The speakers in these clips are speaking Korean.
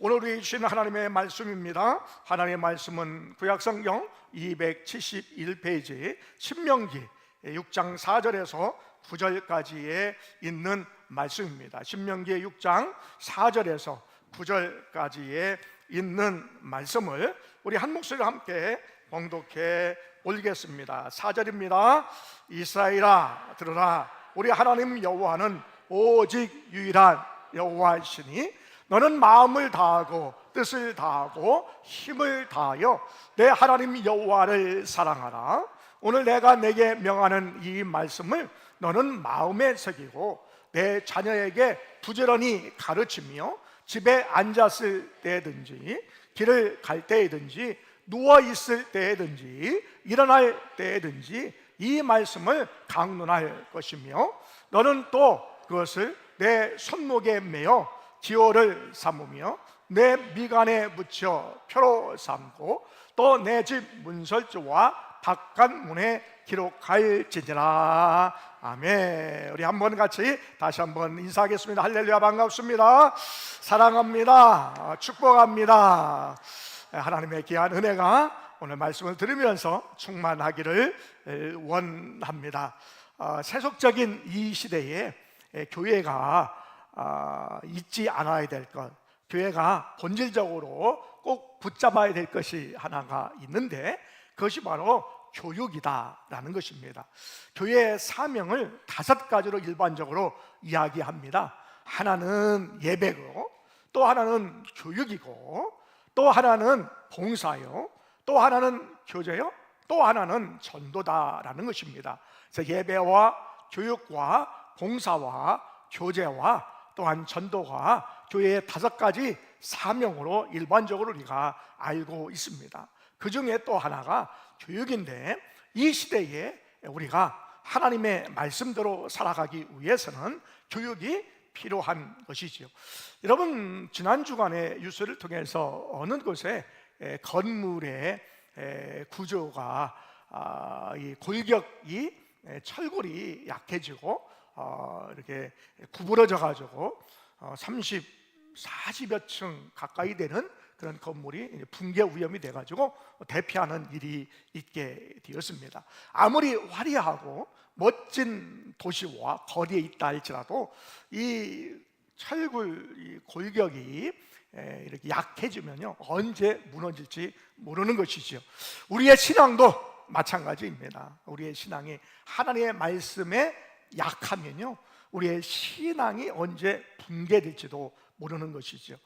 오늘 우리 주신 하나님의 말씀입니다. 하나님의 말씀은 구약성경 271페이지 신명기 6장 4절에서 9절까지에 있는 말씀입니다. 신명기 6장 4절에서 9절까지에 있는 말씀을 우리 한 목소리로 함께 봉독해 올리겠습니다. 4절입니다. 이스라엘아 들으라, 우리 하나님 여호와는 오직 유일한 여호와이시니 너는 마음을 다하고 뜻을 다하고 힘을 다하여 내 하나님 여호와를 사랑하라. 오늘 내가 내게 명하는 이 말씀을 너는 마음에 새기고 내 자녀에게 부지런히 가르치며 집에 앉았을 때든지 길을 갈 때든지 누워 있을 때든지 일어날 때든지 이 말씀을 강론할 것이며 너는 또 그것을 내 손목에 매어 기호를 삼으며 내 미간에 묻혀 표로 삼고 또 내 집 문설주와 바깥문에 기록할지니라. 아멘. 우리 한번 같이 다시 한번 인사하겠습니다. 할렐루야, 반갑습니다. 사랑합니다. 축복합니다. 하나님의 귀한 은혜가 오늘 말씀을 들으면서 충만하기를 원합니다. 세속적인 이 시대에 교회가 잊지 않아야 될 것, 교회가 본질적으로 꼭 붙잡아야 될 것이 하나가 있는데 그것이 바로 교육이다라는 것입니다. 교회의 사명을 5가지로 일반적으로 이야기합니다. 하나는 예배고, 또 하나는 교육이고, 또 하나는 봉사요, 또 하나는 교제요, 또 하나는 전도다라는 것입니다. 그래서 예배와 교육과 봉사와 교제와 또한 전도가 교회의 5가지 사명으로 일반적으로 우리가 알고 있습니다. 그 중에 또 하나가 교육인데, 이 시대에 우리가 하나님의 말씀대로 살아가기 위해서는 교육이 필요한 것이지요. 여러분, 지난 주간에 뉴스를 통해서 어느 곳에 건물의 구조가 이 골격이 철골이 약해지고 이렇게 구부러져 가지고 40여 층 가까이 되는 그런 건물이 붕괴 위험이 돼 가지고 대피하는 일이 있게 되었습니다. 아무리 화려하고 멋진 도시와 거리에 있다 할지라도 이 철골 이 골격이 이렇게 약해지면요 언제 무너질지 모르는 것이지요. 우리의 신앙도 마찬가지입니다. 우리의 신앙이 하나님의 말씀에 약하면요 우리의 신앙이 언제 붕괴될지도 모르는 것이죠.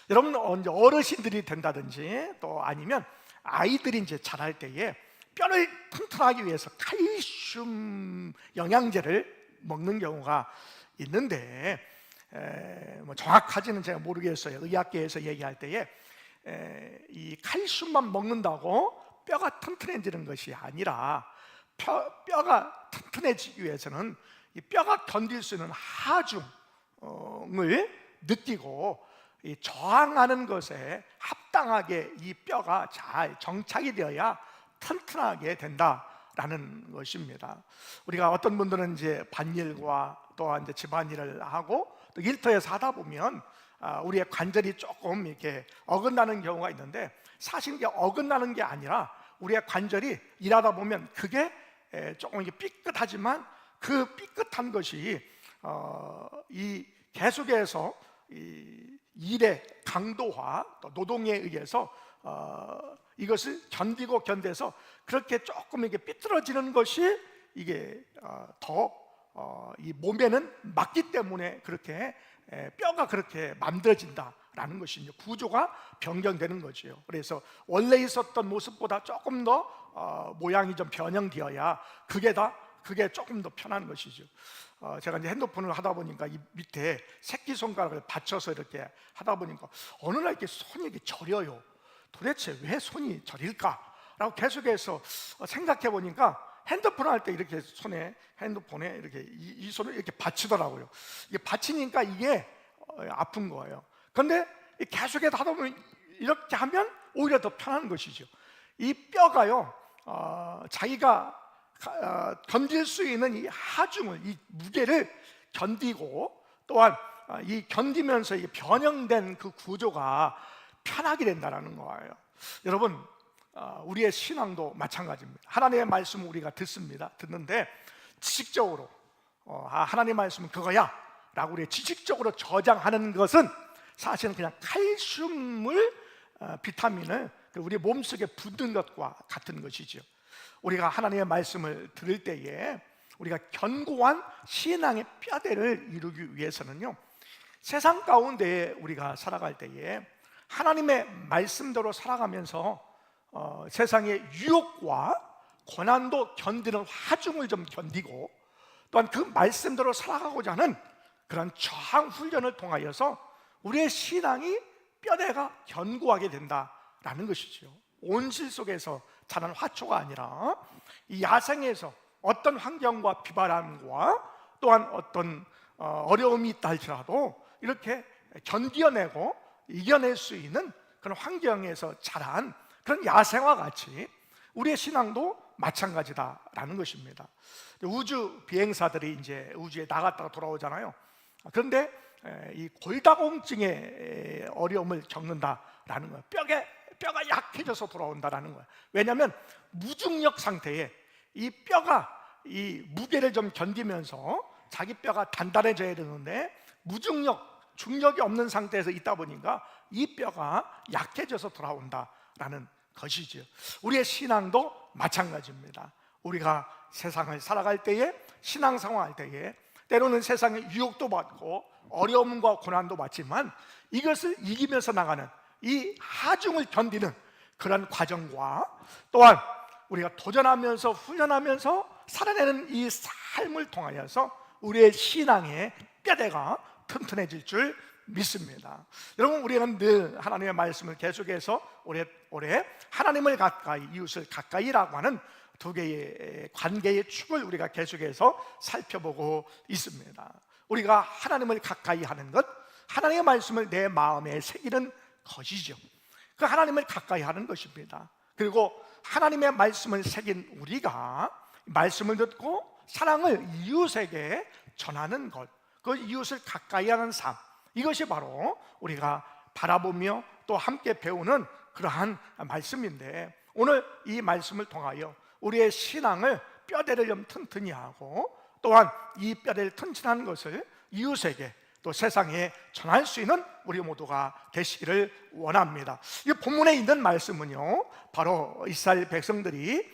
여러분, 언제 어르신들이 된다든지 또 아니면 아이들이 이제 자랄 때에 뼈를 튼튼하기 위해서 칼슘 영양제를 먹는 경우가 있는데 뭐 정확하지는 제가 모르겠어요. 의학계에서 얘기할 때에 이 칼슘만 먹는다고 뼈가 튼튼해지는 것이 아니라 뼈가 튼튼해지기 위해서는 이 뼈가 견딜 수 있는 하중을 느끼고 이 저항하는 것에 합당하게 이 뼈가 잘 정착이 되어야 튼튼하게 된다라는 것입니다. 우리가 어떤 분들은 이제 밭일과 또한 이제 집안일을 하고 또 일터에서 하다 보면 우리의 관절이 조금 이렇게 어긋나는 경우가 있는데, 사실 이게 어긋나는 게 아니라 우리의 관절이 일하다 보면 그게 조금 이게 삐끗하지만 그 삐끗한 것이 이 계속해서 이 일의 강도와 또 노동에 의해서 이것을 견디고 견뎌서 그렇게 조금 이렇게 삐뚤어지는 것이 이게 더 이 몸에는 맞기 때문에 그렇게 뼈가 그렇게 만들어진다라는 것이 구조가 변경되는 거죠. 그래서 원래 있었던 모습보다 조금 더 모양이 좀 변형되어야 그게 조금 더 편한 것이죠. 제가 이제 핸드폰을 하다 보니까 이 밑에 새끼손가락을 받쳐서 이렇게 하다 보니까 어느 날 이렇게 손이 이렇게 저려요. 도대체 왜 손이 저릴까? 라고 계속해서 생각해 보니까 핸드폰 할 때 이렇게 핸드폰에 이렇게 이 손을 이렇게 받치더라고요. 이게 받치니까 이게 아픈 거예요. 그런데 계속해서 하다 보면 이렇게 하면 오히려 더 편한 것이죠. 이 뼈가요, 자기가 견딜 수 있는 이 하중을, 이 무게를 견디고 또한 이 견디면서 이 변형된 그 구조가 편하게 된다는 거예요. 여러분, 우리의 신앙도 마찬가지입니다. 하나님의 말씀을 우리가 듣는데 지식적으로 하나님의 말씀은 그거야 라고 우리 지식적으로 저장하는 것은 사실은 그냥 칼슘을 비타민을 우리 몸속에 붓는 것과 같은 것이죠. 우리가 하나님의 말씀을 들을 때에 우리가 견고한 신앙의 뼈대를 이루기 위해서는요, 세상 가운데 우리가 살아갈 때에 하나님의 말씀대로 살아가면서 세상의 유혹과 고난도 견디는 화중을 좀 견디고, 또한 그 말씀대로 살아가고자 하는 그런 저항 훈련을 통하여서 우리의 신앙이 뼈대가 견고하게 된다라는 것이죠. 온실 속에서 자란 화초가 아니라 이 야생에서 어떤 환경과 비바람과 또한 어떤 어려움이 있다 할지라도 이렇게 견뎌내고 이겨낼 수 있는 그런 환경에서 자란 그런 야생과 같이 우리의 신앙도 마찬가지다라는 것입니다. 우주 비행사들이 이제 우주에 나갔다가 돌아오잖아요. 그런데 이 골다공증의 어려움을 겪는다라는 거예요. 뼈가 약해져서 돌아온다라는 거예요. 왜냐하면 무중력 상태에 이 뼈가 이 무게를 좀 견디면서 자기 뼈가 단단해져야 되는데 중력이 없는 상태에서 있다 보니까 이 뼈가 약해져서 돌아온다라는 것이죠. 우리의 신앙도 마찬가지입니다. 우리가 세상을 살아갈 때에, 신앙생활할 때에 때로는 세상의 유혹도 받고 어려움과 고난도 받지만 이것을 이기면서 나가는 이 하중을 견디는 그런 과정과 또한 우리가 도전하면서 훈련하면서 살아내는 이 삶을 통하여서 우리의 신앙의 뼈대가 튼튼해질 줄 믿습니다. 여러분, 우리는 늘 하나님의 말씀을 계속해서 올해 하나님을 가까이, 이웃을 가까이라고 하는 두 개의 관계의 축을 우리가 계속해서 살펴보고 있습니다. 우리가 하나님을 가까이 하는 것, 하나님의 말씀을 내 마음에 새기는 것이죠. 그 하나님을 가까이 하는 것입니다. 그리고 하나님의 말씀을 새긴 우리가 말씀을 듣고 사랑을 이웃에게 전하는 것, 그 이웃을 가까이 하는 삶, 이것이 바로 우리가 바라보며 또 함께 배우는 그러한 말씀인데, 오늘 이 말씀을 통하여 우리의 신앙을 뼈대를 좀 튼튼히 하고 또한 이 뼈대를 튼튼한 것을 이웃에게 또 세상에 전할 수 있는 우리 모두가 되시기를 원합니다. 이 본문에 있는 말씀은요, 바로 이스라엘 백성들이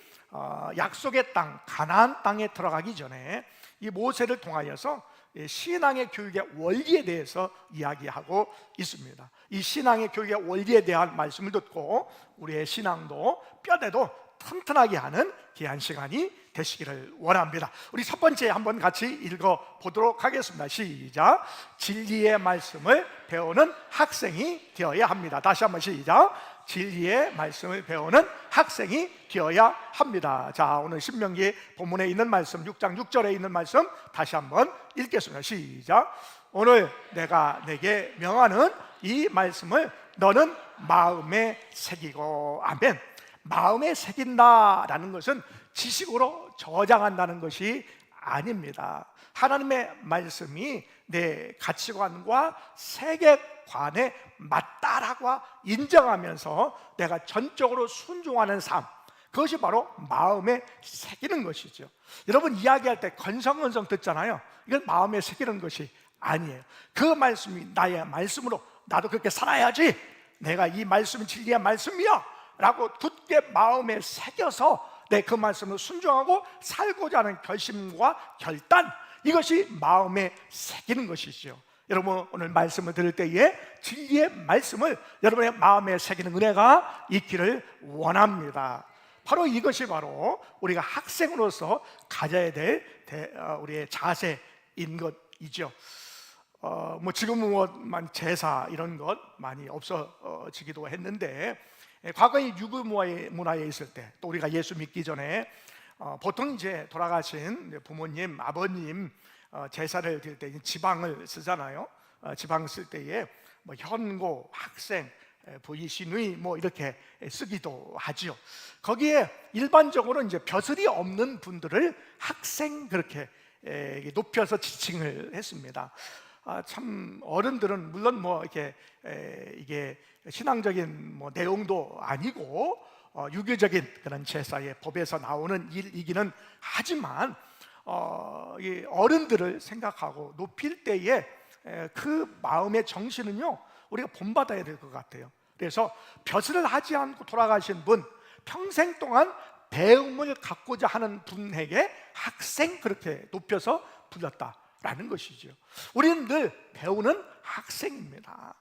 약속의 땅 가나안 땅에 들어가기 전에 이 모세를 통하여서 신앙의 교육의 원리에 대해서 이야기하고 있습니다. 이 신앙의 교육의 원리에 대한 말씀을 듣고 우리의 신앙도 뼈대도 튼튼하게 하는 귀한 시간이 되시기를 원합니다. 우리 첫 번째 한번 같이 읽어보도록 하겠습니다. 시작. 진리의 말씀을 배우는 학생이 되어야 합니다. 다시 한번 시작. 진리의 말씀을 배우는 학생이 되어야 합니다. 자, 오늘 신명기 본문에 있는 말씀 6장 6절에 있는 말씀 다시 한번 읽겠습니다. 시작. 오늘 내가 내게 명하는 이 말씀을 너는 마음에 새기고. 아멘. 마음에 새긴다라는 것은 지식으로 저장한다는 것이 아닙니다. 하나님의 말씀이 내 가치관과 세계관에 맞다라고 인정하면서 내가 전적으로 순종하는 삶, 그것이 바로 마음에 새기는 것이죠. 여러분, 이야기할 때 건성건성 듣잖아요. 이건 마음에 새기는 것이 아니에요. 그 말씀이 나의 말씀으로 나도 그렇게 살아야지, 내가 이 말씀이 진리의 말씀이야 라고 굳게 마음에 새겨서 내 그 말씀을 순종하고 살고자 하는 결심과 결단, 이것이 마음에 새기는 것이죠. 여러분, 오늘 말씀을 들을 때에 진리의 말씀을 여러분의 마음에 새기는 은혜가 있기를 원합니다. 바로 이것이 바로 우리가 학생으로서 가져야 될 우리의 자세인 것이죠. 지금은 제사 이런 것 많이 없어지기도 했는데, 과거에 유교 문화에 있을 때, 또 우리가 예수 믿기 전에 보통 이제 돌아가신 부모님, 아버님 제사를 드릴 때 지방을 쓰잖아요. 지방 쓸 때에 현고, 학생, 부이신의 이렇게 쓰기도 하죠. 거기에 일반적으로 이제 벼슬이 없는 분들을 학생 그렇게 높여서 지칭을 했습니다. 참 어른들은 물론 뭐 이렇게 이게 신앙적인 뭐 내용도 아니고 유교적인 그런 제사의 법에서 나오는 일이기는 하지만 이 어른들을 생각하고 높일 때에 그 마음의 정신은요 우리가 본받아야 될 것 같아요. 그래서 벼슬을 하지 않고 돌아가신 분, 평생 동안 배움을 갖고자 하는 분에게 학생 그렇게 높여서 불렀다라는 것이죠. 우리는 늘 배우는 학생입니다.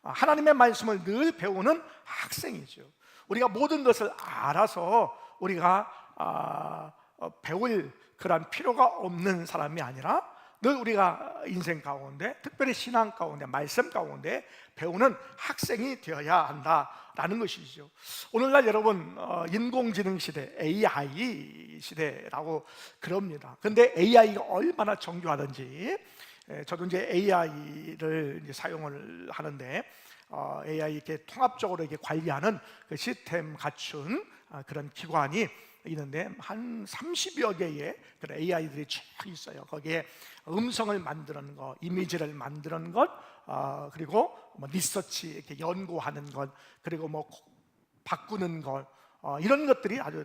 하나님의 말씀을 늘 배우는 학생이죠. 우리가 모든 것을 알아서 우리가 배울 그런 필요가 없는 사람이 아니라 늘 우리가 인생 가운데, 특별히 신앙 가운데, 말씀 가운데 배우는 학생이 되어야 한다라는 것이죠. 오늘날 여러분 인공지능 시대, AI 시대라고 그럽니다. 근데 AI가 얼마나 정교하든지, 저도 이제 AI를 이제 사용을 하는데 AI 이렇게 통합적으로 이렇게 관리하는 그 시스템 갖춘 그런 기관이 있는데 한 30여 개의 그런 AI들이 쭉 있어요. 거기에 음성을 만드는 것, 이미지를 만드는 것, 그리고 뭐 리서치 이렇게 연구하는 것, 그리고 뭐 바꾸는 것, 이런 것들이 아주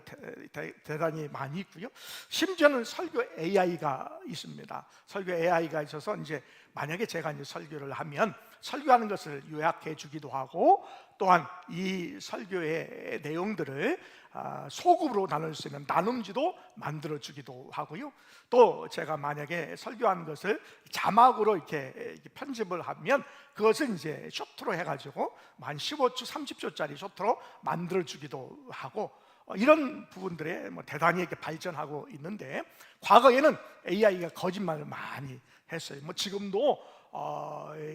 대단히 많이 있고요. 심지어는 설교 AI가 있습니다. 설교 AI가 있어서 이제 만약에 제가 이제 설교를 하면 설교하는 것을 요약해 주기도 하고, 또한 이 설교의 내용들을 소급으로 나눌 수 있는 나눔지도 만들어 주기도 하고요. 또 제가 만약에 설교한 것을 자막으로 이렇게 편집을 하면 그것을 이제 쇼트로 해가지고 한 15초, 30초짜리 쇼트로 만들어 주기도 하고, 이런 부분들에 뭐 대단히 이렇게 발전하고 있는데, 과거에는 AI가 거짓말을 많이 했어요. 뭐 지금도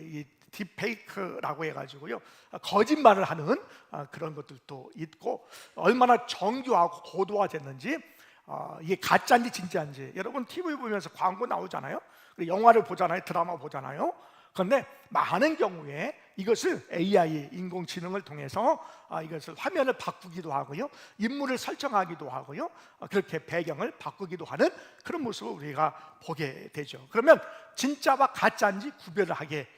이 딥페이크라고 해가지고요 거짓말을 하는 그런 것들도 있고, 얼마나 정교하고 고도화됐는지, 이게 가짜인지 진짜인지, 여러분 TV 보면서 광고 나오잖아요. 영화를 보잖아요, 드라마 보잖아요. 그런데 많은 경우에 이것을 AI 인공지능을 통해서 이것을 화면을 바꾸기도 하고요, 인물을 설정하기도 하고요, 그렇게 배경을 바꾸기도 하는 그런 모습을 우리가 보게 되죠. 그러면 진짜와 가짜인지 구별을 하게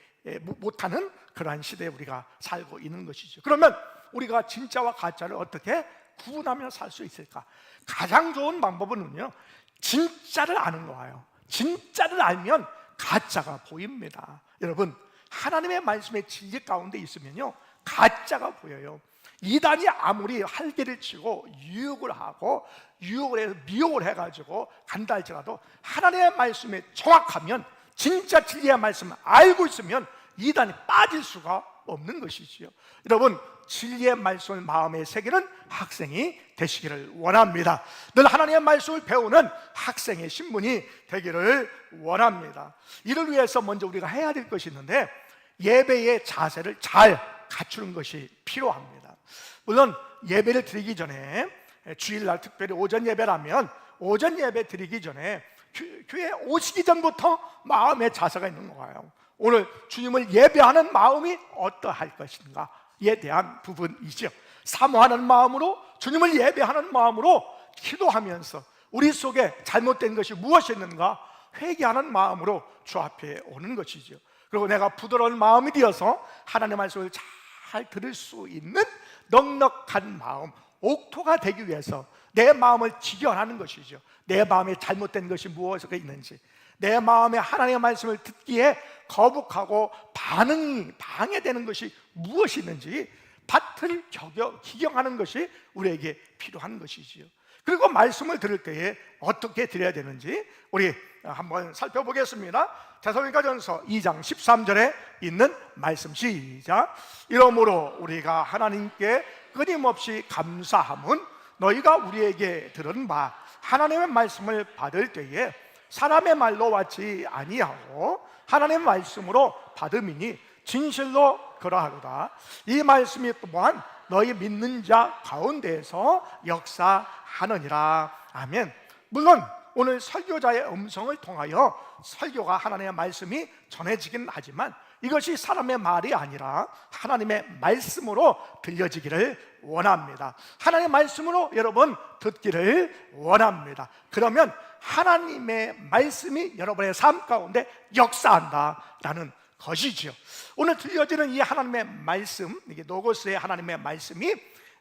못하는 그러한 시대에 우리가 살고 있는 것이죠. 그러면 우리가 진짜와 가짜를 어떻게 구분하며 살 수 있을까? 가장 좋은 방법은요, 진짜를 아는 거예요. 진짜를 알면 가짜가 보입니다. 여러분, 하나님의 말씀의 진리 가운데 있으면요 가짜가 보여요. 이단이 아무리 할개를 치고 유혹을 하고 유혹을 해서 미혹을 해가지고 간다 할지라도 하나님의 말씀에 정확하면, 진짜 진리의 말씀을 알고 있으면 이단이 빠질 수가 없는 것이지요. 여러분, 진리의 말씀을 마음에 새기는 학생이 되시기를 원합니다. 늘 하나님의 말씀을 배우는 학생의 신분이 되기를 원합니다. 이를 위해서 먼저 우리가 해야 될 것이 있는데, 예배의 자세를 잘 갖추는 것이 필요합니다. 물론 예배를 드리기 전에, 주일날 특별히 오전 예배라면 오전 예배 드리기 전에 교회에 오시기 전부터 마음의 자세가 있는 거예요. 오늘 주님을 예배하는 마음이 어떠할 것인가에 대한 부분이죠. 사모하는 마음으로, 주님을 예배하는 마음으로 기도하면서 우리 속에 잘못된 것이 무엇이 있는가 회개하는 마음으로 주 앞에 오는 것이죠. 그리고 내가 부드러운 마음이 되어서 하나님의 말씀을 잘 들을 수 있는 넉넉한 마음, 옥토가 되기 위해서 내 마음을 지견하는 것이죠. 내 마음에 잘못된 것이 무엇이 있는지, 내 마음에 하나님의 말씀을 듣기에 거북하고 방해되는 것이 무엇이 있는지 밭을 기경하는 것이 우리에게 필요한 것이지요. 그리고 말씀을 들을 때에 어떻게 드려야 되는지 우리 한번 살펴보겠습니다. 데살로니가전서 2장 13절에 있는 말씀, 시작. 이러므로 우리가 하나님께 끊임없이 감사함은 너희가 우리에게 들은 바 하나님의 말씀을 받을 때에 사람의 말로 받지 아니하고 하나님의 말씀으로 받음이니 진실로 그러하도다. 이 말씀이 또한 너희 믿는 자 가운데에서 역사하느니라. 아멘. 물론 오늘 설교자의 음성을 통하여 설교가 하나님의 말씀이 전해지긴 하지만 이것이 사람의 말이 아니라 하나님의 말씀으로 들려지기를 원합니다. 하나님의 말씀으로 여러분 듣기를 원합니다. 그러면 하나님의 말씀이 여러분의 삶 가운데 역사한다라는 것이지요. 오늘 들려지는 이 하나님의 말씀, 이게 노고스의 하나님의 말씀이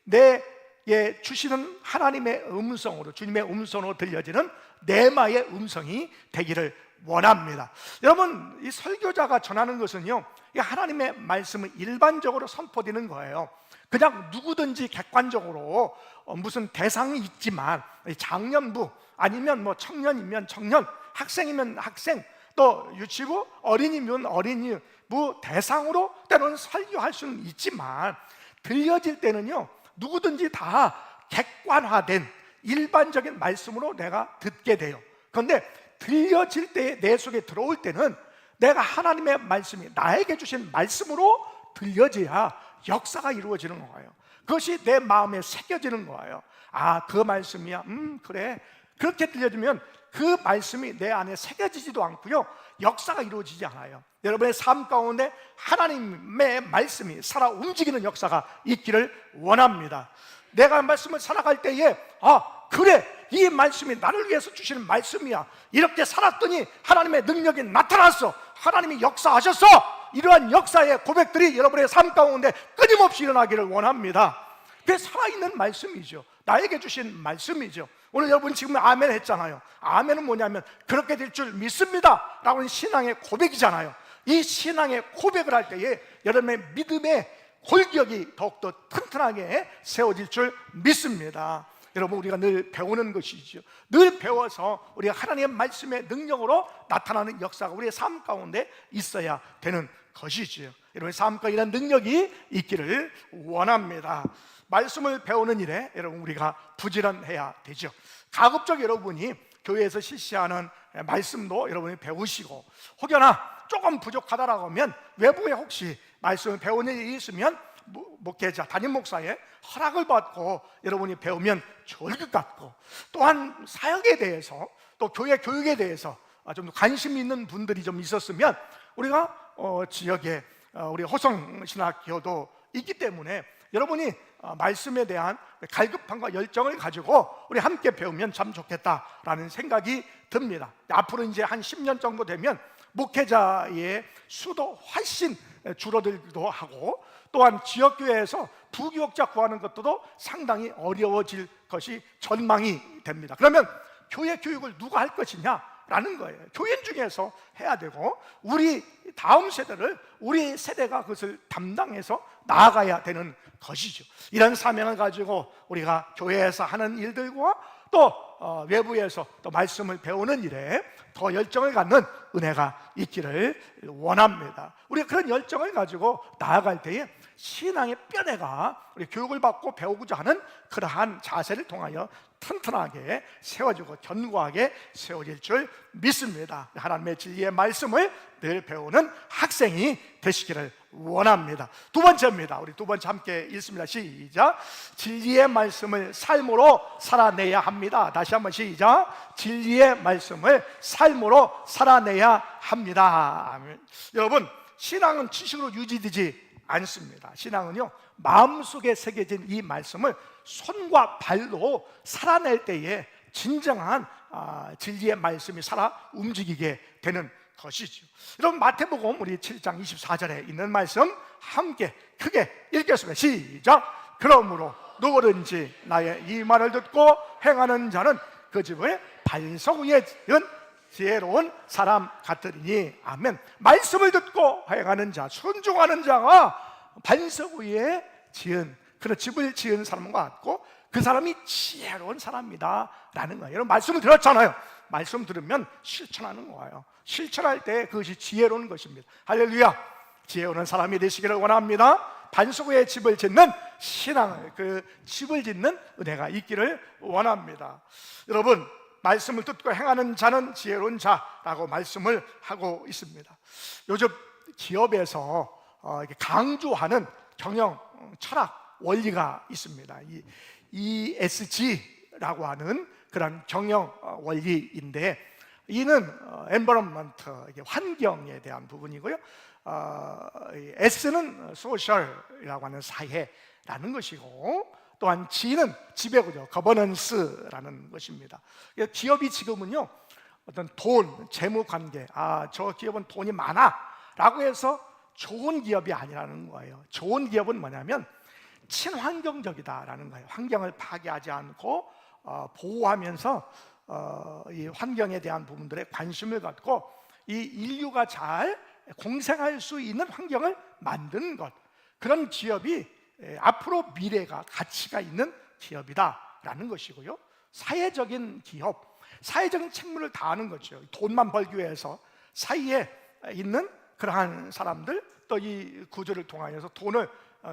내게 주시는 하나님의 음성으로, 주님의 음성으로 들려지는 내마의 음성이 되기를 원합니다. 여러분, 이 설교자가 전하는 것은요, 이 하나님의 말씀은 일반적으로 선포되는 거예요. 그냥 누구든지 객관적으로 무슨 대상이 있지만, 장년부 아니면 뭐 청년이면 청년, 학생이면 학생, 또 유치부, 어린이면 어린이 대상으로 때로는 설교할 수는 있지만, 들려질 때는요, 누구든지 다 객관화된 일반적인 말씀으로 내가 듣게 돼요. 그런데 들려질 때, 내 속에 들어올 때는 내가 하나님의 말씀이 나에게 주신 말씀으로 들려져야 역사가 이루어지는 거예요. 그것이 내 마음에 새겨지는 거예요. 아, 그 말씀이야. 그래. 그렇게 들려주면 그 말씀이 내 안에 새겨지지도 않고요, 역사가 이루어지지 않아요. 여러분의 삶 가운데 하나님의 말씀이 살아 움직이는 역사가 있기를 원합니다. 내가 말씀을 살아갈 때에, 아, 그래, 이 말씀이 나를 위해서 주시는 말씀이야. 이렇게 살았더니 하나님의 능력이 나타났어. 하나님이 역사하셨어. 이러한 역사의 고백들이 여러분의 삶 가운데 끊임없이 일어나기를 원합니다. 그게 살아있는 말씀이죠. 나에게 주신 말씀이죠. 오늘 여러분 지금 아멘 했잖아요. 아멘은 뭐냐면 그렇게 될 줄 믿습니다 라고는 신앙의 고백이잖아요. 이 신앙의 고백을 할 때에 여러분의 믿음의 골격이 더욱더 튼튼하게 세워질 줄 믿습니다. 여러분, 우리가 늘 배우는 것이죠. 늘 배워서 우리가 하나님의 말씀의 능력으로 나타나는 역사가 우리의 삶 가운데 있어야 되는 것이지요. 여러분의 삶 가운데 이런 능력이 있기를 원합니다. 말씀을 배우는 일에 여러분, 우리가 부지런해야 되죠. 가급적 여러분이 교회에서 실시하는 말씀도 여러분이 배우시고, 혹여나 조금 부족하다라고 하면 외부에 혹시 말씀을 배우는 일이 있으면 목회자, 담임 목사의 허락을 받고 여러분이 배우면 좋을 것 같고, 또한 사역에 대해서, 또 교회 교육에 대해서 좀 관심 있는 분들이 좀 있었으면, 우리가 지역에 우리 호성신학교도 있기 때문에 여러분이 말씀에 대한 갈급함과 열정을 가지고 우리 함께 배우면 참 좋겠다라는 생각이 듭니다. 앞으로 이제 한 10년 정도 되면 목회자의 수도 훨씬 줄어들기도 하고, 또한 지역교회에서 부교육자 구하는 것도 상당히 어려워질 것이 전망이 됩니다. 그러면 교회 교육을 누가 할 것이냐라는 거예요. 교인 중에서 해야 되고, 우리 다음 세대를, 우리 세대가 그것을 담당해서 나아가야 되는 것이죠. 이런 사명을 가지고 우리가 교회에서 하는 일들과 또 외부에서 또 말씀을 배우는 일에 더 열정을 갖는 은혜가 있기를 원합니다. 우리가 그런 열정을 가지고 나아갈 때에 신앙의 뼈대가 우리 교육을 받고 배우고자 하는 그러한 자세를 통하여 튼튼하게 세워지고 견고하게 세워질 줄 믿습니다. 하나님의 진리의 말씀을 늘 배우는 학생이 되시기를 원합니다. 두 번째입니다. 우리 두 번째 함께 읽습니다. 시작. 진리의 말씀을 삶으로 살아내야 합니다. 다시 한번 시작. 진리의 말씀을 삶으로 살아내야 합니다. 아멘. 여러분, 신앙은 지식으로 유지되지 않습니다. 신앙은요, 마음속에 새겨진 이 말씀을 손과 발로 살아낼 때에 진정한 진리의 말씀이 살아 움직이게 되는 것이죠. 여러분, 마태복음 우리 7장 24절에 있는 말씀 함께 크게 읽겠습니다. 시작. 그러므로 누구든지 나의 이 말을 듣고 행하는 자는 그 집을 반석 위에 지은 지혜로운 사람 같으리니. 아멘. 말씀을 듣고 행하는 자, 순종하는 자가 반석 위에 지은 그런 집을 지은 사람과 같고, 그 사람이 지혜로운 사람이다 라는 거예요. 여러분, 말씀을 들었잖아요. 말씀 들으면 실천하는 거예요. 실천할 때 그것이 지혜로운 것입니다. 할렐루야. 지혜로운 사람이 되시기를 원합니다. 반석 위에 집을 짓는 신앙을, 그 집을 짓는 은혜가 있기를 원합니다. 여러분, 말씀을 듣고 행하는 자는 지혜로운 자라고 말씀을 하고 있습니다. 요즘 기업에서 강조하는 경영 철학 원리가 있습니다. 이 ESG라고 하는 그런 경영 원리인데, 이는 environment, 환경에 대한 부분이고요. S는 social이라고 하는 사회라는 것이고, 또한 G는 지배구조, governance라는 것입니다. 기업이 지금은요, 어떤 돈, 재무 관계, 저 기업은 돈이 많아 라고 해서 좋은 기업이 아니라는 거예요. 좋은 기업은 뭐냐면 친환경적이다라는 거예요. 환경을 파괴하지 않고 보호하면서 이 환경에 대한 부분들에 관심을 갖고 이 인류가 잘 공생할 수 있는 환경을 만드는 것, 그런 기업이 앞으로 미래가 가치가 있는 기업이다라는 것이고요. 사회적인 기업, 사회적인 책무를 다하는 거죠. 돈만 벌기 위해서 사이에 있는 그러한 사람들, 또 이 구조를 통하여서 돈을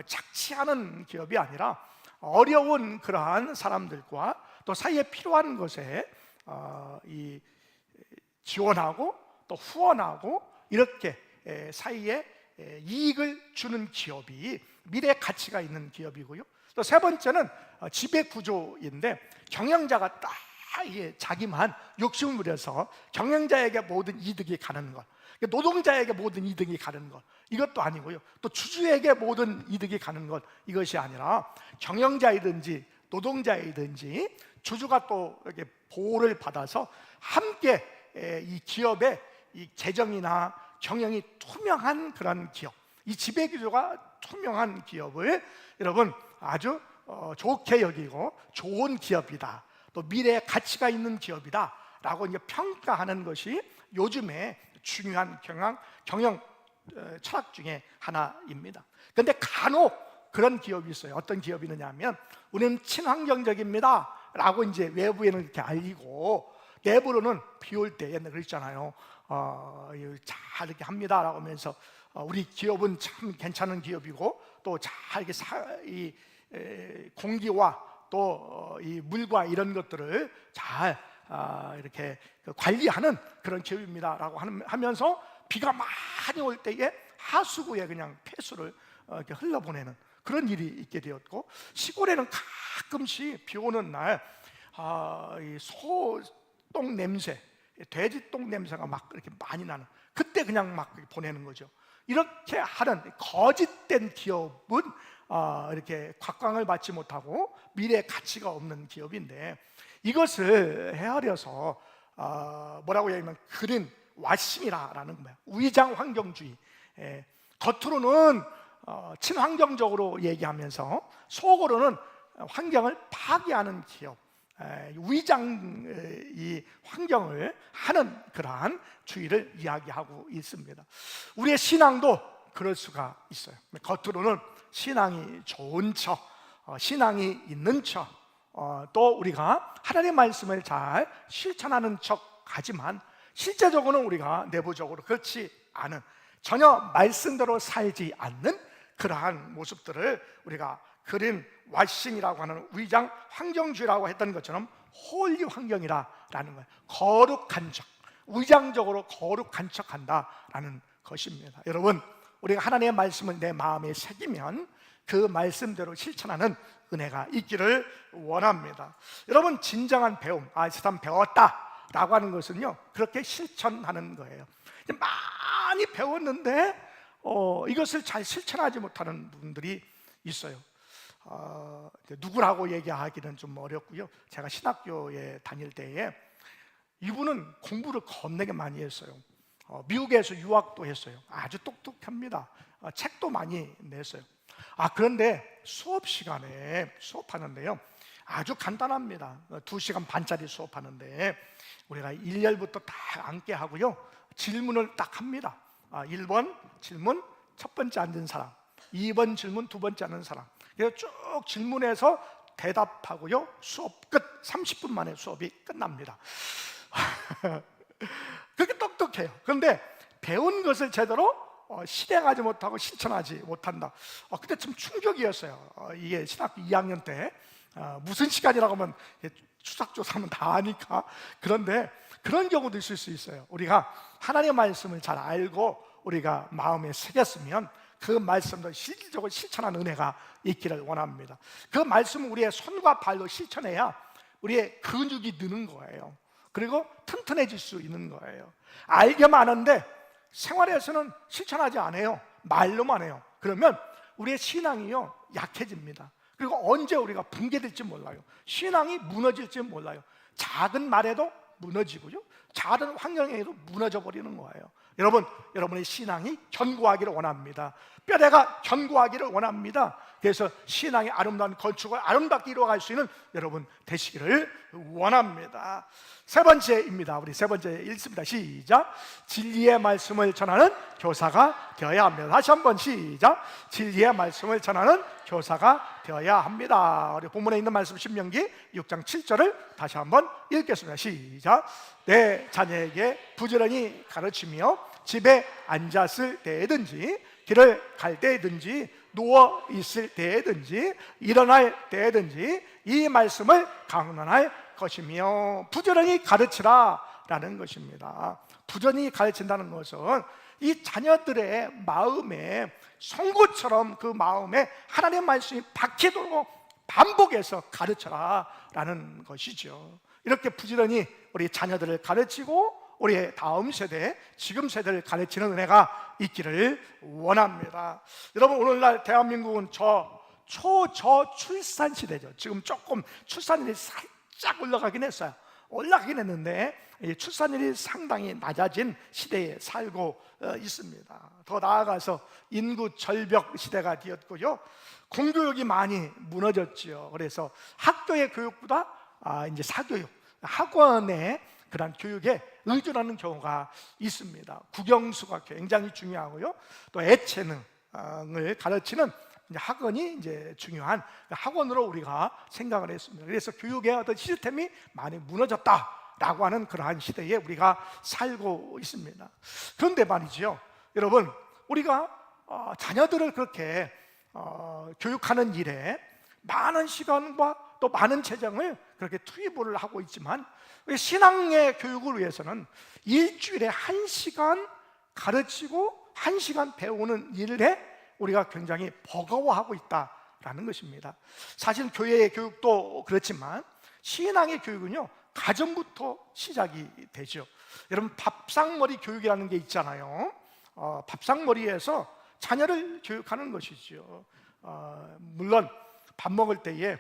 착취하는 기업이 아니라 어려운 그러한 사람들과 또 사이에 필요한 것에 이 지원하고 또 후원하고 이렇게 사이에 이익을 주는 기업이 미래 가치가 있는 기업이고요. 또 세 번째는 지배 구조인데, 경영자가 딱 자기만 욕심을 부려서 경영자에게 모든 이득이 가는 것, 노동자에게 모든 이득이 가는 것, 이것도 아니고요. 또 주주에게 모든 이득이 가는 것, 이것이 아니라 경영자이든지 노동자이든지 주주가 또 이렇게 보호를 받아서 함께 이 기업의 이 재정이나 경영이 투명한 그런 기업, 이 지배 구조가 투명한 기업을 여러분 아주 좋게 여기고 좋은 기업이다, 또 미래에 가치가 있는 기업이다 라고 이제 평가하는 것이 요즘에 중요한 경영 철학 중에 하나입니다. 그런데 간혹 그런 기업이 있어요. 어떤 기업이 있느냐면, 우리는 친환경적입니다 라고 이제 외부에는 이렇게 알리고 내부로는 비 올 때 옛날에 그랬잖아요. 잘 이렇게 합니다 라고 하면서 우리 기업은 참 괜찮은 기업이고 또 잘 이렇게 공기와 또 이 물과 이런 것들을 잘 이렇게 관리하는 그런 기업입니다 라고 하면서 비가 많이 올 때에 하수구에 그냥 폐수를 이렇게 흘러보내는 그런 일이 있게 되었고, 시골에는 가끔씩 비 오는 날 이 소똥 냄새, 돼지 똥 냄새가 막 이렇게 많이 나는, 그때 그냥 막 보내는 거죠. 이렇게 하는 거짓된 기업은 이렇게 곽광을 받지 못하고 미래에 가치가 없는 기업인데, 이것을 헤아려서 뭐라고 얘기하면 그린 와싱이라는 거예요. 위장 환경주의. 겉으로는 친환경적으로 얘기하면서 속으로는 환경을 파괴하는 기업, 위장 이 환경을 하는 그러한 주의를 이야기하고 있습니다. 우리의 신앙도 그럴 수가 있어요. 겉으로는 신앙이 좋은 척, 신앙이 있는 척, 또 우리가 하나님의 말씀을 잘 실천하는 척 하지만 실제적으로는 우리가 내부적으로 그렇지 않은, 전혀 말씀대로 살지 않는 그러한 모습들을 우리가 그린 와싱이라고 하는 위장 환경주의라고 했던 것처럼 홀리 환경이라는 거예요. 거룩한 척, 위장적으로 거룩한 척한다라는 것입니다. 여러분, 우리가 하나님의 말씀을 내 마음에 새기면 그 말씀대로 실천하는 은혜가 있기를 원합니다. 여러분, 진정한 배움, 이 사람 배웠다라고 하는 것은요, 그렇게 실천하는 거예요. 많이 배웠는데 이것을 잘 실천하지 못하는 분들이 있어요. 누구라고 얘기하기는 좀 어렵고요. 제가 신학교에 다닐 때에 이분은 공부를 겁나게 많이 했어요. 미국에서 유학도 했어요. 아주 똑똑합니다. 책도 많이 냈어요. 그런데 수업 시간에 수업하는데요, 아주 간단합니다. 2시간 반짜리 수업하는데 우리가 1열부터 딱 앉게 하고요, 질문을 딱 합니다. 1번 질문, 첫 번째 앉은 사람, 2번 질문, 두 번째 앉은 사람, 그래서 쭉 질문해서 대답하고요, 수업 끝. 30분 만에 수업이 끝납니다. 그렇게 똑똑해요. 그런데 배운 것을 제대로 실행하지 못하고 실천하지 못한다. 그때 좀 충격이었어요. 이게 신학교 2학년 때 무슨 시간이라고 하면 추삭조사하면 다 아니까. 그런데 그런 경우도 있을 수 있어요. 우리가 하나님의 말씀을 잘 알고 우리가 마음에 새겼으면 그 말씀도 실질적으로 실천하는 은혜가 있기를 원합니다. 그 말씀은 우리의 손과 발로 실천해야 우리의 근육이 느는 거예요. 그리고 튼튼해질 수 있는 거예요. 알게만 하는데 생활에서는 실천하지 않아요. 말로만 해요. 그러면 우리의 신앙이요, 약해집니다. 그리고 언제 우리가 붕괴될지 몰라요. 신앙이 무너질지 몰라요. 작은 말에도 무너지고요, 작은 환경에도 무너져 버리는 거예요. 여러분, 여러분의 신앙이 견고하기를 원합니다. 뼈대가 견고하기를 원합니다. 그래서 신앙의 아름다운 건축을 아름답게 이루어갈 수 있는 여러분 되시기를 원합니다. 세 번째입니다. 우리 세 번째 읽습니다. 시작. 진리의 말씀을 전하는 교사가 되어야 합니다. 다시 한번 시작. 진리의 말씀을 전하는 교사가 되어야 합니다. 우리 본문에 있는 말씀 신명기 6장 7절을 다시 한번 읽겠습니다. 시작. 내 자녀에게 부지런히 가르치며 집에 앉았을 때든지 길을 갈 때든지 누워 있을 때든지 일어날 때든지 이 말씀을 강론할 것이며, 부지런히 가르치라 라는 것입니다. 부지런히 가르친다는 것은 이 자녀들의 마음에 송곳처럼 그 마음에 하나님의 말씀이 박히도록 반복해서 가르쳐라 라는 것이죠. 이렇게 부지런히 우리 자녀들을 가르치고 우리의 다음 세대, 지금 세대를 가르치는 은혜가 있기를 원합니다. 여러분, 오늘날 대한민국은 저출산 시대죠. 지금 조금 출산율이 살짝 올라가긴 했어요. 올라가긴 했는데 출산율이 상당히 낮아진 시대에 살고 있습니다. 더 나아가서 인구 절벽 시대가 되었고요, 공교육이 많이 무너졌죠. 그래서 학교의 교육보다 이제 사교육, 학원의 그런 교육에 의존하는 경우가 있습니다. 국영수가 굉장히 중요하고요, 또 애체능을 가르치는 학원이 이제 중요한 학원으로 우리가 생각을 했습니다. 그래서 교육의 어떤 시스템이 많이 무너졌다라고 하는 그러한 시대에 우리가 살고 있습니다. 그런데 말이죠, 여러분, 우리가 자녀들을 그렇게 교육하는 일에 많은 시간과 또 많은 재정을 그렇게 투입을 하고 있지만, 신앙의 교육을 위해서는 일주일에 1시간 가르치고 1시간 배우는 일에 우리가 굉장히 버거워하고 있다라는 것입니다. 사실 교회의 교육도 그렇지만 신앙의 교육은요, 가정부터 시작이 되죠. 여러분, 밥상머리 교육이라는 게 있잖아요. 밥상머리에서 자녀를 교육하는 것이죠. 물론 밥 먹을 때에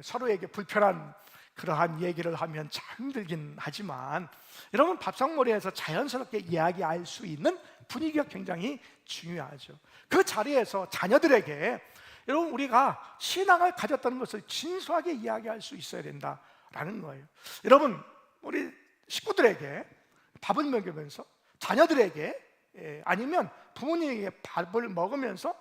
서로에게 불편한 그러한 얘기를 하면 참 힘들긴 하지만, 여러분, 밥상머리에서 자연스럽게 이야기할 수 있는 분위기가 굉장히 중요하죠. 그 자리에서 자녀들에게 여러분, 우리가 신앙을 가졌다는 것을 진솔하게 이야기할 수 있어야 된다라는 거예요. 여러분, 우리 식구들에게 밥을 먹으면서 자녀들에게 아니면 부모님에게 밥을 먹으면서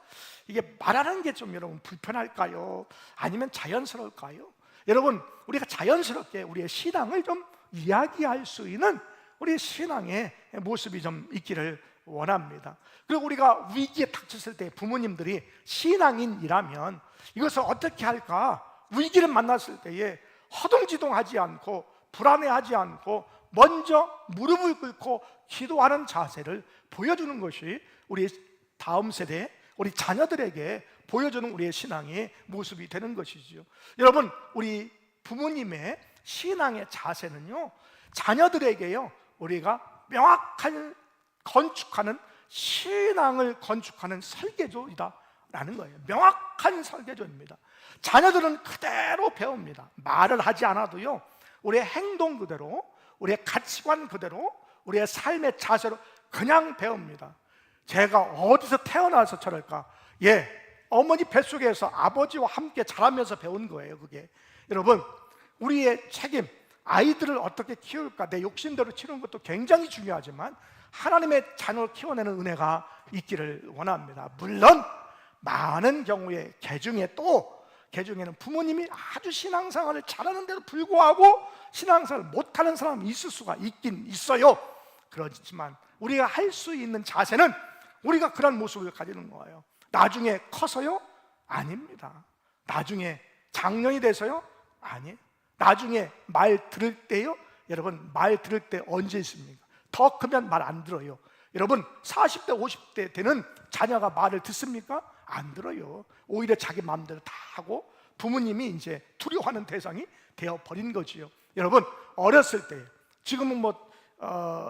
이게 말하는 게 좀 여러분 불편할까요? 아니면 자연스러울까요? 여러분, 우리가 자연스럽게 우리의 신앙을 좀 이야기할 수 있는 우리의 신앙의 모습이 좀 있기를 원합니다. 그리고 우리가 위기에 닥쳤을 때 부모님들이 신앙인이라면 이것을 어떻게 할까? 위기를 만났을 때에 허둥지둥하지 않고 불안해하지 않고 먼저 무릎을 꿇고 기도하는 자세를 보여주는 것이 우리 다음 세대, 우리 자녀들에게 보여주는 우리의 신앙의 모습이 되는 것이죠. 여러분, 우리 부모님의 신앙의 자세는요, 자녀들에게요, 우리가 명확한 건축하는, 신앙을 건축하는 설계조이다라는 거예요. 명확한 설계조입니다. 자녀들은 그대로 배웁니다. 말을 하지 않아도요, 우리의 행동 그대로, 우리의 가치관 그대로, 우리의 삶의 자세로 그냥 배웁니다. 제가 어디서 태어나서 저럴까? 어머니 뱃속에서 아버지와 함께 자라면서 배운 거예요, 그게. 여러분, 우리의 책임, 아이들을 어떻게 키울까, 내 욕심대로 키우는 것도 굉장히 중요하지만 하나님의 자녀를 키워내는 은혜가 있기를 원합니다. 물론 많은 경우에 개중에는 부모님이 아주 신앙생활을 잘하는데도 불구하고 신앙생활을 못하는 사람이 있을 수가 있긴 있어요. 그렇지만 우리가 할 수 있는 자세는 우리가 그런 모습을 가지는 거예요. 나중에 커서요? 아닙니다. 나중에 장년이 돼서요? 아니에요. 나중에 말 들을 때요? 여러분, 말 들을 때 언제 있습니까? 더 크면 말 안 들어요. 여러분, 40대 50대 되는 자녀가 말을 듣습니까? 안 들어요. 오히려 자기 마음대로 다 하고 부모님이 이제 두려워하는 대상이 되어버린 거지요. 여러분, 어렸을 때, 지금은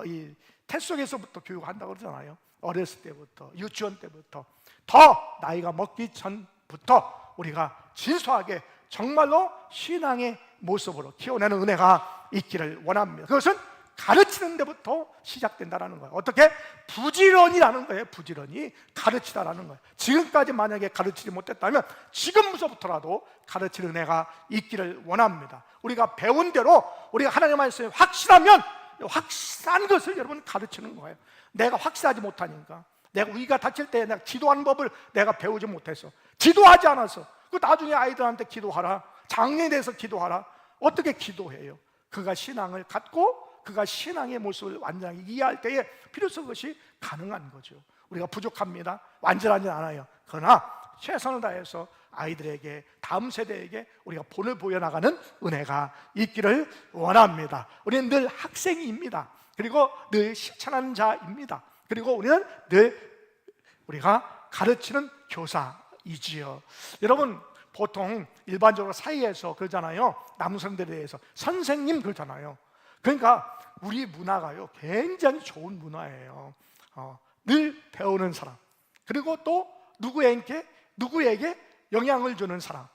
이 뱃속에서부터 교육한다고 그러잖아요. 어렸을 때부터, 유치원 때부터, 더 나이가 먹기 전부터 우리가 진솔하게 정말로 신앙의 모습으로 키워내는 은혜가 있기를 원합니다. 그것은 가르치는 데부터 시작된다라는 거예요. 어떻게? 부지런히라는 거예요. 부지런히 가르치다라는 거예요. 지금까지 만약에 가르치지 못했다면 지금부터라도 가르칠 은혜가 있기를 원합니다. 우리가 배운 대로 우리가 하나님의 말씀에 확실하면 확실한 것을 여러분 가르치는 거예요. 내가 확실하지 못하니까, 내가 위가 다칠 때 내가 기도하는 법을 내가 배우지 못해서, 기도하지 않아서, 그 나중에 아이들한테 기도하라, 장래에 대해서 기도하라. 어떻게 기도해요? 그가 신앙을 갖고 그가 신앙의 모습을 완전히 이해할 때에 비로소 그것이 가능한 거죠. 우리가 부족합니다. 완전하지 않아요. 그러나 최선을 다해서 아이들에게, 다음 세대에게 우리가 본을 보여나가는 은혜가 있기를 원합니다. 우리는 늘 학생입니다. 그리고 늘 실천하는 자입니다. 그리고 우리는 늘 우리가 가르치는 교사이지요. 여러분, 보통 일반적으로 사회에서 그러잖아요. 남성들에 대해서 선생님 그러잖아요. 그러니까 우리 문화가요, 굉장히 좋은 문화예요. 늘 배우는 사람, 그리고 또 누구에게 영향을 주는 사람,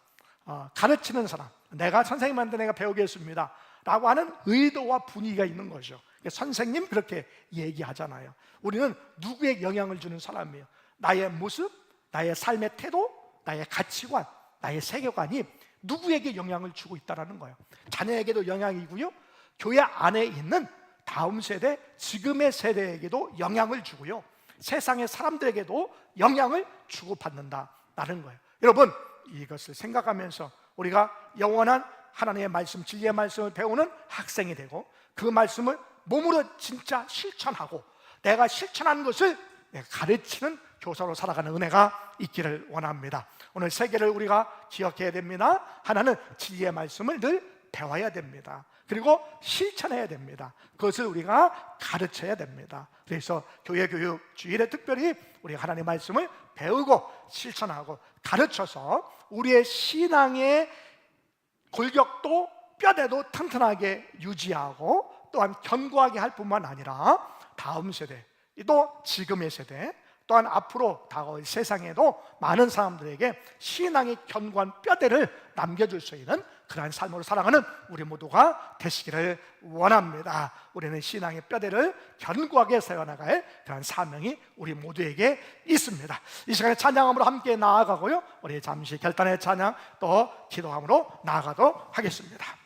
가르치는 사람, 내가 선생님한테 내가 배우겠습니다 라고 하는 의도와 분위기가 있는 거죠. 선생님 그렇게 얘기하잖아요. 우리는 누구에게 영향을 주는 사람이에요. 나의 모습, 나의 삶의 태도, 나의 가치관, 나의 세계관이 누구에게 영향을 주고 있다는 거예요. 자녀에게도 영향이고요, 교회 안에 있는 다음 세대, 지금의 세대에게도 영향을 주고요, 세상의 사람들에게도 영향을 주고받는다는 거예요. 여러분, 이것을 생각하면서 우리가 영원한 하나님의 말씀, 진리의 말씀을 배우는 학생이 되고, 그 말씀을 몸으로 진짜 실천하고 내가 실천한 것을 내가 가르치는 교사로 살아가는 은혜가 있기를 원합니다. 오늘 세 개를 우리가 기억해야 됩니다. 하나는 진리의 말씀을 늘 배워야 됩니다. 그리고 실천해야 됩니다. 그것을 우리가 가르쳐야 됩니다. 그래서 교회 교육 주일에 특별히 우리가 하나님의 말씀을 배우고 실천하고 가르쳐서 우리의 신앙의 골격도 뼈대도 튼튼하게 유지하고 또한 견고하게 할 뿐만 아니라 다음 세대, 또 지금의 세대, 또한 앞으로 다가올 세상에도 많은 사람들에게 신앙의 견고한 뼈대를 남겨줄 수 있는 그러한 삶으로 살아가는 우리 모두가 되시기를 원합니다. 우리는 신앙의 뼈대를 견고하게 세워나갈 그러한 사명이 우리 모두에게 있습니다. 이 시간에 찬양함으로 함께 나아가고요, 우리 잠시 결단의 찬양 또 기도함으로 나아가도록 하겠습니다.